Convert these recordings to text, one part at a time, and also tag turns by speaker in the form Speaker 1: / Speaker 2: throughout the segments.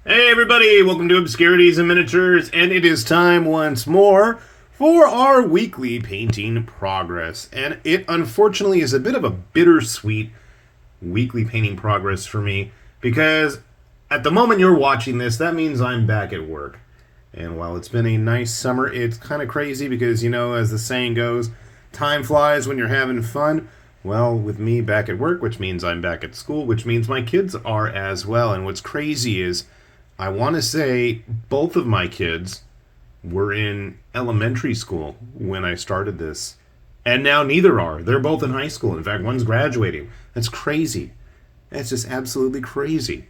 Speaker 1: Hey everybody, welcome to Obscurities and Miniatures, and it is time once more for our weekly painting progress. And it unfortunately is a bit of a bittersweet weekly painting progress for me, because at the moment you're watching this, that means I'm back at work. And while it's been a nice summer, it's kind of crazy because, as the saying goes, time flies when you're having fun. Well, with me back at work, which means I'm back at school, which means my kids are as well. And what's crazy is I want to say both of my kids were in elementary school when I started this. And now neither are. They're both in high school. In fact, one's graduating. That's crazy. That's just absolutely crazy.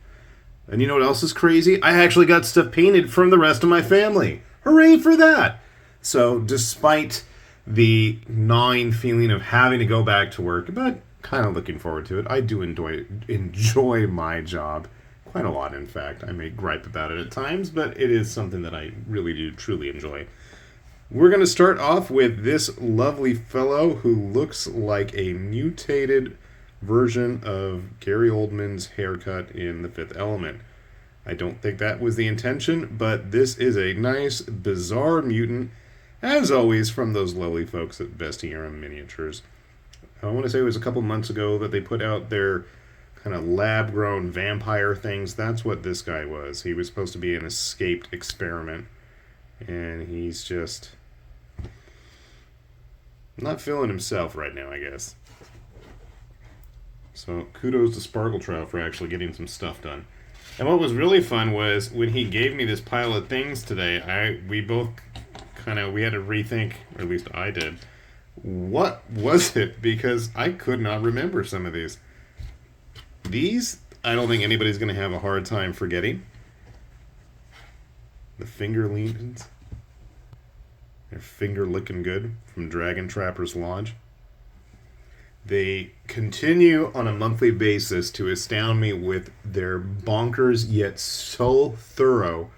Speaker 1: And you know what else is crazy? I actually got stuff painted from the rest of my family. Hooray for that! So, despite the gnawing feeling of having to go back to work, but kind of looking forward to it, I do enjoy my job. Quite a lot, in fact. I may gripe about it at times, but it is something that I really do truly enjoy. We're going to start off with this lovely fellow who looks like a mutated version of Gary Oldman's haircut in The Fifth Element. I don't think that was the intention, but this is a nice, bizarre mutant, as always, from those lovely folks at Bestiarum Miniatures. I want to say it was a couple months ago that they put out their kind of lab-grown vampire things. That's what this guy was. He was supposed to be an escaped experiment, and he's just not feeling himself right now, I guess. So kudos to Sparkle Trout for actually getting some stuff done. And what was really fun was when he gave me this pile of things today, we both we had to rethink, or at least I did, what was it? Because I could not remember some of these. These, I don't think anybody's going to have a hard time forgetting. The finger legions. They're finger looking good from Dragon Trapper's Lodge. They continue on a monthly basis to astound me with their bonkers yet so thorough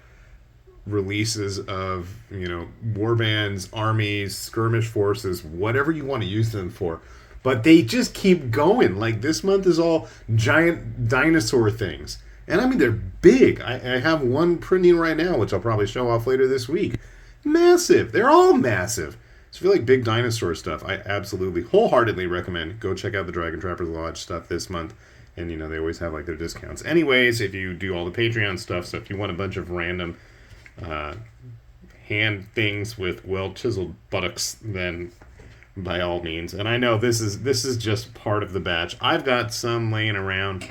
Speaker 1: releases of, warbands, armies, skirmish forces, whatever you want to use them for. But they just keep going. Like, this month is all giant dinosaur things. And I mean, they're big. I have one printing right now, which I'll probably show off later this week. Massive. They're all massive. So if you like big dinosaur stuff, I absolutely, wholeheartedly recommend go check out the Dragon Trapper's Lodge stuff this month. And, they always have, their discounts. Anyways, if you do all the Patreon stuff, so if you want a bunch of random hand things with well-chiseled buttocks, then by all means. And I know this is just part of the batch. I've got some laying around.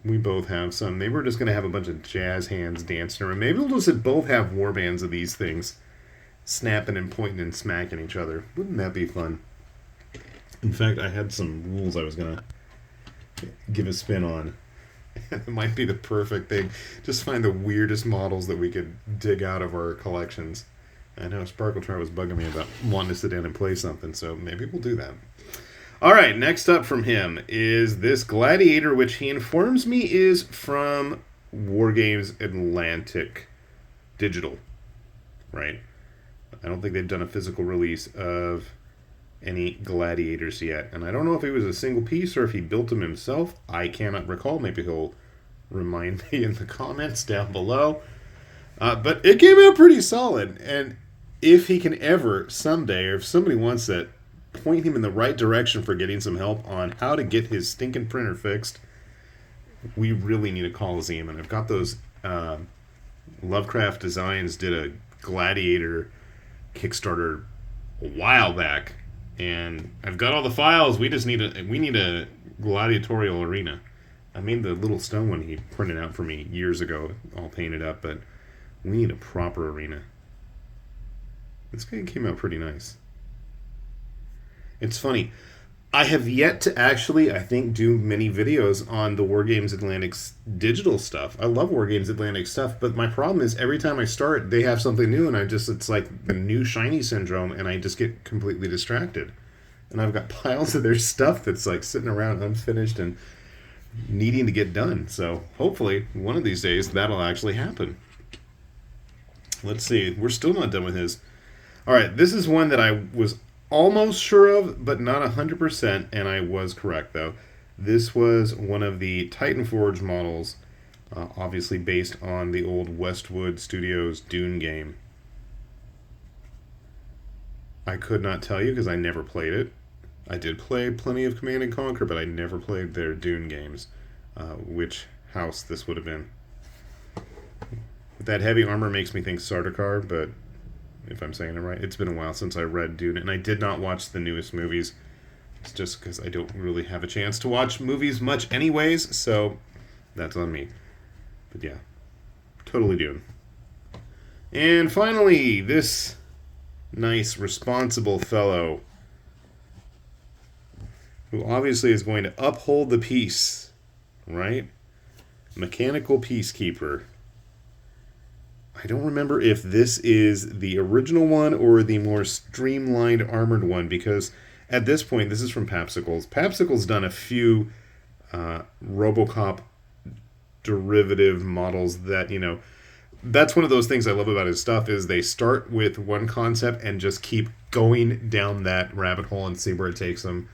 Speaker 1: We both have some. Maybe we're just going to have a bunch of jazz hands dancing around. Maybe we'll just both have warbands of these things, snapping and pointing and smacking each other. Wouldn't that be fun? In fact, I had some rules I was going to give a spin on. It might be the perfect thing. Just find the weirdest models that we could dig out of our collections. I know Sparkle Trout was bugging me about wanting to sit down and play something, so maybe we'll do that. Alright, next up from him is this Gladiator, which he informs me is from Wargames Atlantic Digital. Right? I don't think they've done a physical release of any Gladiators yet. And I don't know if he was a single piece or if he built them himself. I cannot recall. Maybe he'll remind me in the comments down below. But it came out pretty solid. And if he can ever, someday, or if somebody wants that, point him in the right direction for getting some help on how to get his stinking printer fixed, we really need a Coliseum. And I've got those Lovecraft Designs did a Gladiator Kickstarter a while back. And I've got all the files. We need a gladiatorial arena. I made the little stone one he printed out for me years ago, all painted up, but we need a proper arena. This guy came out pretty nice. It's funny. I have yet to actually, I think, do many videos on the Wargames Atlantic's digital stuff. I love Wargames Atlantic stuff, but my problem is every time I start, they have something new, and it's like the new shiny syndrome, and I just get completely distracted. And I've got piles of their stuff that's sitting around unfinished and needing to get done. So hopefully, one of these days, that'll actually happen. Let's see. We're still not done with his. All right, this is one that I was almost sure of, but not 100%, and I was correct, though. This was one of the Titanforge models, obviously based on the old Westwood Studios Dune game. I could not tell you because I never played it. I did play plenty of Command and Conquer, but I never played their Dune games. Which house this would have been. That heavy armor makes me think Sardaukar, but if I'm saying it right, it's been a while since I read Dune, and I did not watch the newest movies. It's just because I don't really have a chance to watch movies much anyways, so that's on me. But yeah, totally Dune. And finally, this nice, responsible fellow who obviously is going to uphold the peace, right? Mechanical Peacekeeper. I don't remember if this is the original one or the more streamlined armored one, because at this point, this is from Popsicles. Popsicle's done a few RoboCop derivative models that, you know, that's one of those things I love about his stuff is they start with one concept and just keep going down that rabbit hole and see where it takes them,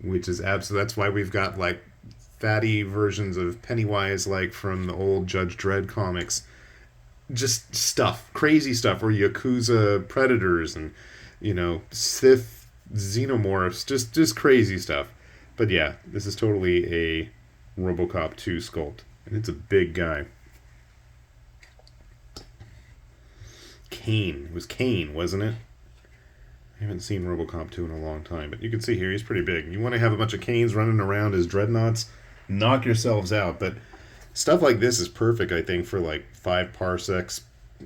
Speaker 1: which is absolutely, that's why we've got like fatty versions of Pennywise like from the old Judge Dredd comics. Just stuff, crazy stuff, or Yakuza predators and, you know, Sith xenomorphs, just crazy stuff. But yeah, this is totally a RoboCop 2 sculpt, and it's a big guy. Kane. It was Kane, wasn't it? I haven't seen RoboCop 2 in a long time, but you can see here he's pretty big. You want to have a bunch of Kanes running around as dreadnoughts, knock yourselves out, but stuff like this is perfect, I think, for like 5 parsecs,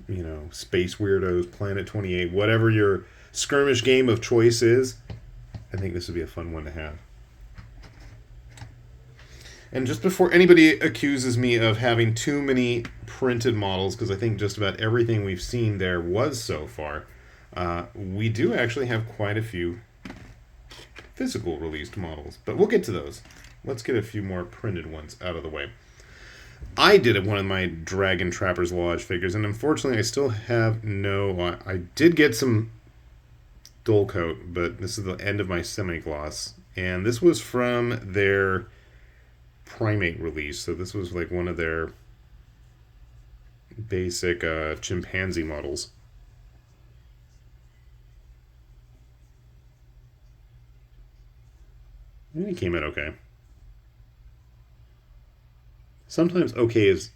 Speaker 1: you know, Space Weirdos, Planet 28, whatever your skirmish game of choice is. I think this would be a fun one to have. And just before anybody accuses me of having too many printed models, because I think just about everything we've seen there was so far, we do actually have quite a few physical released models. But we'll get to those. Let's get a few more printed ones out of the way. I did one of my Dragon Trapper's Lodge figures, and unfortunately I still have no... I did get some dull coat, but this is the end of my semi-gloss. And this was from their Primate release, so this was like one of their basic chimpanzee models. And it came out okay. Sometimes okay is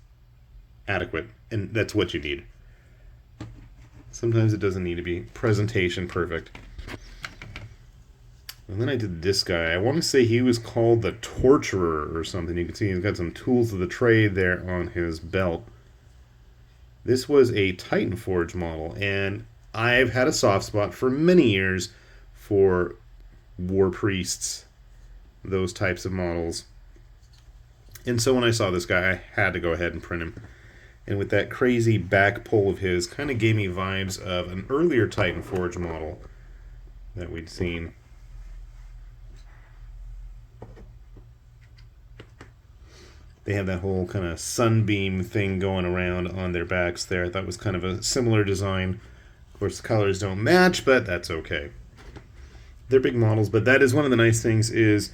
Speaker 1: adequate, and that's what you need. Sometimes it doesn't need to be presentation perfect. And then I did this guy. I want to say he was called the Torturer or something. You can see he's got some tools of the trade there on his belt. This was a Titanforge model, and I've had a soft spot for many years for war priests, those types of models. And so when I saw this guy, I had to go ahead and print him. And with that crazy back pull of his, kind of gave me vibes of an earlier Titanforge model that we'd seen. They have that whole kind of sunbeam thing going around on their backs there. I thought it was kind of a similar design. Of course, the colors don't match, but that's okay. They're big models, but that is one of the nice things is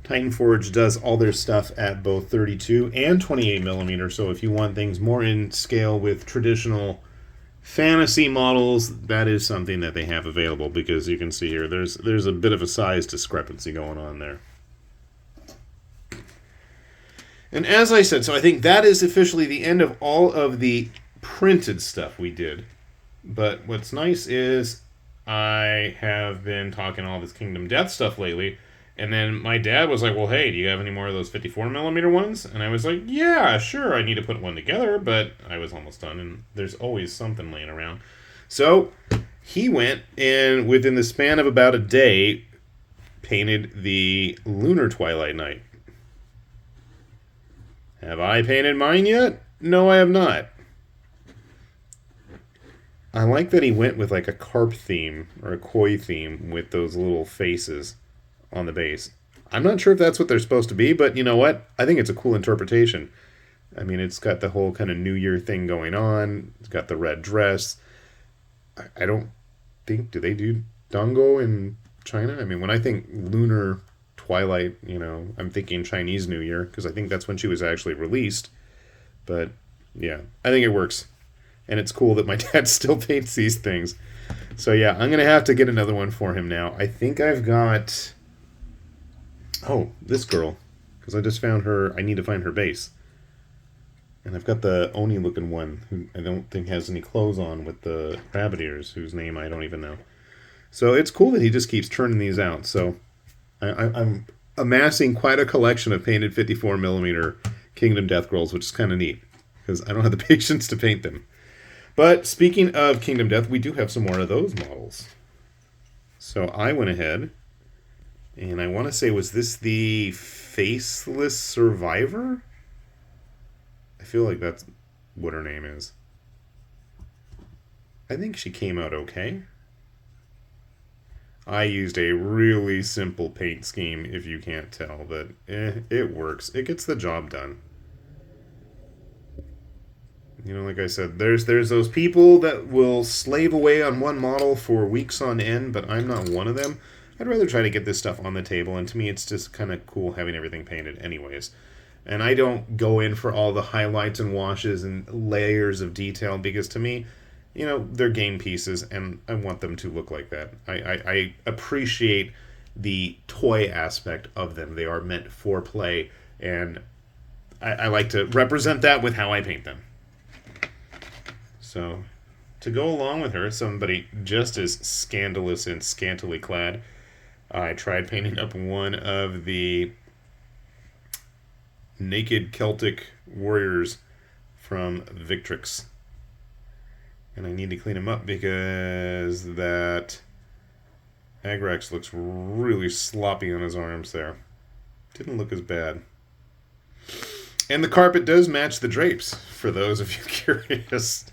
Speaker 1: Titanforge does all their stuff at both 32 and 28 millimeter. So if you want things more in scale with traditional fantasy models, that is something that they have available, because you can see here there's a bit of a size discrepancy going on there. And as I said, so I think that is officially the end of all of the printed stuff we did. But what's nice is I have been talking all this Kingdom Death stuff lately, and then my dad was like, well, hey, do you have any more of those 54 millimeter ones? And I was like, yeah, sure, I need to put one together, but I was almost done, and there's always something laying around. So he went, and within the span of about a day, painted the Lunar Twilight Night. Have I painted mine yet? No, I have not. I like that he went with like a carp theme or a koi theme with those little faces on the base. I'm not sure if that's what they're supposed to be, but you know what? I think it's a cool interpretation. I mean, it's got the whole kind of New Year thing going on. It's got the red dress. I don't think, do they do dango in China? I mean, when I think Lunar Twilight, you know, I'm thinking Chinese New Year, because I think that's when she was actually released. But, yeah, I think it works. And it's cool that my dad still paints these things. So, yeah, I'm going to have to get another one for him now. I think I've got... Oh, this girl. Because I just found her... I need to find her base. And I've got the Oni-looking one, who I don't think has any clothes on, with the rabbit ears, whose name I don't even know. So it's cool that he just keeps turning these out. So I'm amassing quite a collection of painted 54mm Kingdom Death Girls, which is kind of neat, because I don't have the patience to paint them. But speaking of Kingdom Death, we do have some more of those models. So I went ahead, and I want to say, was this the Faceless Survivor? I feel like that's what her name is. I think she came out okay. I used a really simple paint scheme, if you can't tell, but it works. It gets the job done. You know, like I said, there's those people that will slave away on one model for weeks on end, but I'm not one of them. I'd rather try to get this stuff on the table, and to me it's just kind of cool having everything painted anyways. And I don't go in for all the highlights and washes and layers of detail, because to me, you know, they're game pieces, and I want them to look like that. I appreciate the toy aspect of them. They are meant for play, and I like to represent that with how I paint them. So, to go along with her, somebody just as scandalous and scantily clad, I tried painting up one of the naked Celtic warriors from Victrix. And I need to clean him up because that Agrax looks really sloppy on his arms there. Didn't look as bad. And the carpet does match the drapes, for those of you curious.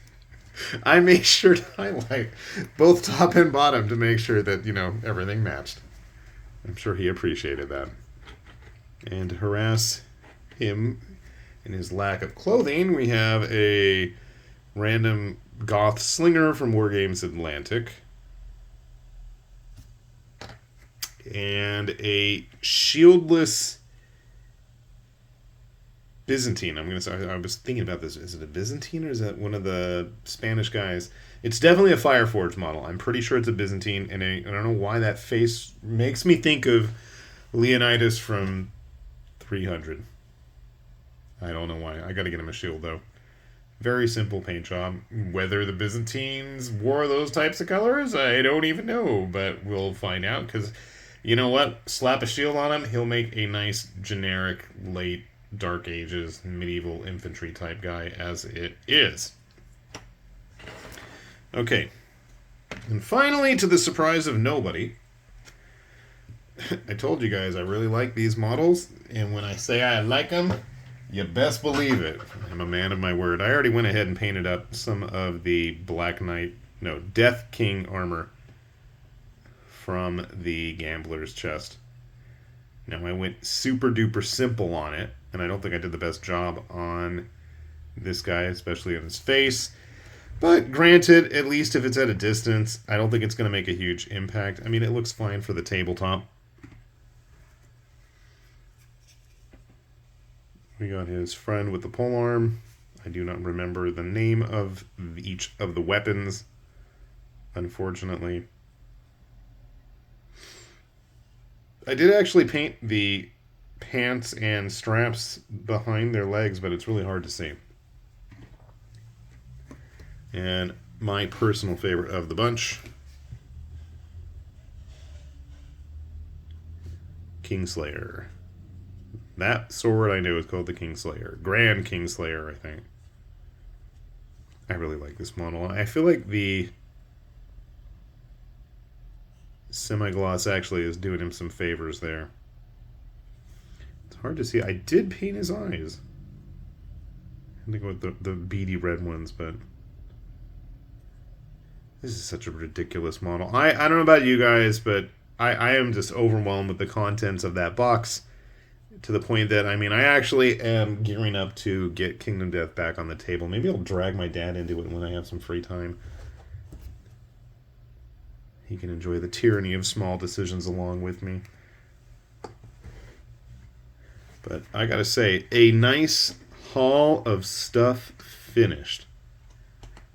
Speaker 1: I made sure to highlight both top and bottom to make sure that, you know, everything matched. I'm sure he appreciated that. And to harass him in his lack of clothing, we have a random goth slinger from Wargames Atlantic, and a shieldless Byzantine. I'm gonna say, I was thinking about this. Is it a Byzantine or is that one of the Spanish guys? It's definitely a Fireforge model. I'm pretty sure it's a Byzantine, and I don't know why that face makes me think of Leonidas from 300. I don't know why. I gotta get him a shield, though. Very simple paint job. Whether the Byzantines wore those types of colors, I don't even know, but we'll find out, because you know what? Slap a shield on him, he'll make a nice generic late Dark Ages medieval infantry type guy as it is. Okay. And finally, to the surprise of nobody, I told you guys I really like these models, and when I say I like them, you best believe it. I'm a man of my word. I already went ahead and painted up some of the Death King armor from the Gambler's chest. Now, I went super duper simple on it, and I don't think I did the best job on this guy, especially in his face. But granted, at least if it's at a distance, I don't think it's going to make a huge impact. I mean, it looks fine for the tabletop. We got his friend with the polearm. I do not remember the name of each of the weapons, unfortunately. I did actually paint the pants and straps behind their legs, but it's really hard to see. And my personal favorite of the bunch, Kingslayer. That sword I know is called the Kingslayer. Grand Kingslayer, I think. I really like this model. I feel like the semi-gloss actually is doing him some favors there. It's hard to see. I did paint his eyes. I think with the beady red ones, but this is such a ridiculous model. I don't know about you guys, but I am just overwhelmed with the contents of that box, to the point that, I mean, I actually am gearing up to get Kingdom Death back on the table. Maybe I'll drag my dad into it when I have some free time. He can enjoy the tyranny of small decisions along with me. But I gotta say, a nice haul of stuff finished.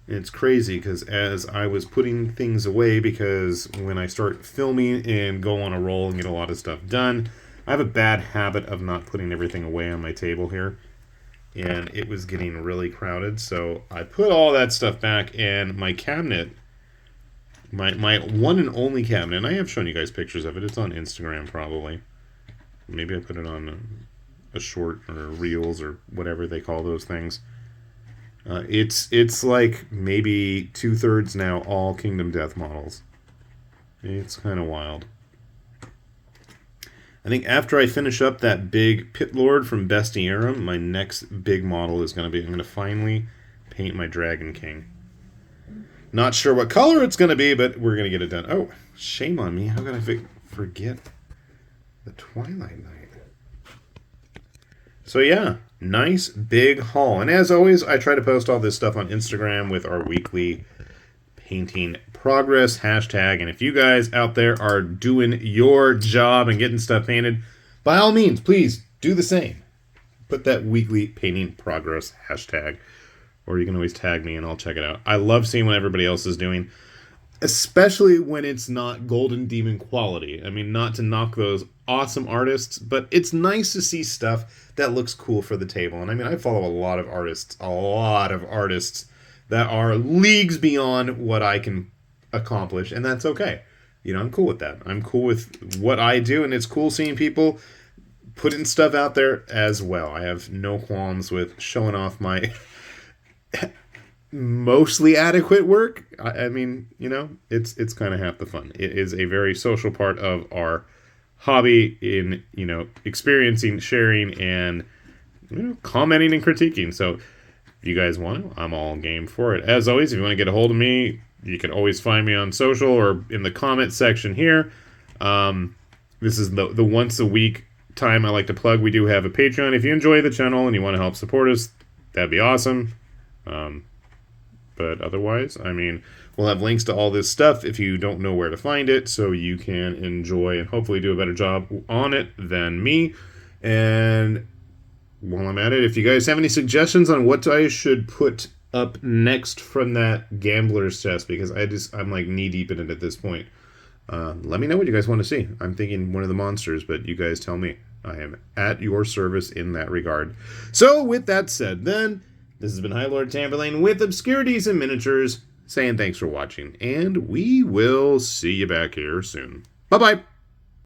Speaker 1: And it's crazy because as I was putting things away, because when I start filming and go on a roll and get a lot of stuff done, I have a bad habit of not putting everything away on my table here. And it was getting really crowded, so I put all that stuff back, and my cabinet, my one and only cabinet, and I have shown you guys pictures of it. It's on Instagram probably. Maybe I put it on a short or reels or whatever they call those things. It's like maybe 2/3 now all Kingdom Death models. It's kind of wild. I think after I finish up that big Pit Lord from Bestiarum, my next big model is going to be, I'm going to finally paint my Dragon King. Not sure what color it's going to be, but we're going to get it done. Oh, shame on me. How could I forget the Twilight Knight? So yeah, nice big haul. And as always, I try to post all this stuff on Instagram with our weekly painting progress hashtag. And if you guys out there are doing your job and getting stuff painted, by all means, please do the same. Put that weekly painting progress hashtag, or you can always tag me and I'll check it out. I love seeing what everybody else is doing, especially when it's not Golden Demon quality. I mean, not to knock those awesome artists, but it's nice to see stuff that looks cool for the table. And I mean, I follow a lot of artists that are leagues beyond what I can accomplish, and that's okay. You know, I'm cool with that. I'm cool with what I do, and it's cool seeing people putting stuff out there as well. I have no qualms with showing off my mostly adequate work. I mean, you know, it's kind of half the fun. It is a very social part of our hobby in, you know, experiencing, sharing, and, you know, commenting and critiquing. So if you guys want to, I'm all game for it. As always, if you want to get a hold of me, you can always find me on social or in the comment section here. This is the once a week time I like to plug. We do have a Patreon. If you enjoy the channel and you want to help support us, that'd be awesome. But otherwise, I mean, we'll have links to all this stuff if you don't know where to find it, so you can enjoy and hopefully do a better job on it than me. And while I'm at it, if you guys have any suggestions on what I should put up next from that Gambler's Chest, because I'm like knee-deep in it at this point, let me know what you guys want to see. I'm thinking one of the monsters, but you guys tell me. I am at your service in that regard. So, with that said, then, this has been High Lord Tamberlane with Obscurities and Miniatures, saying thanks for watching, and we will see you back here soon. Bye-bye!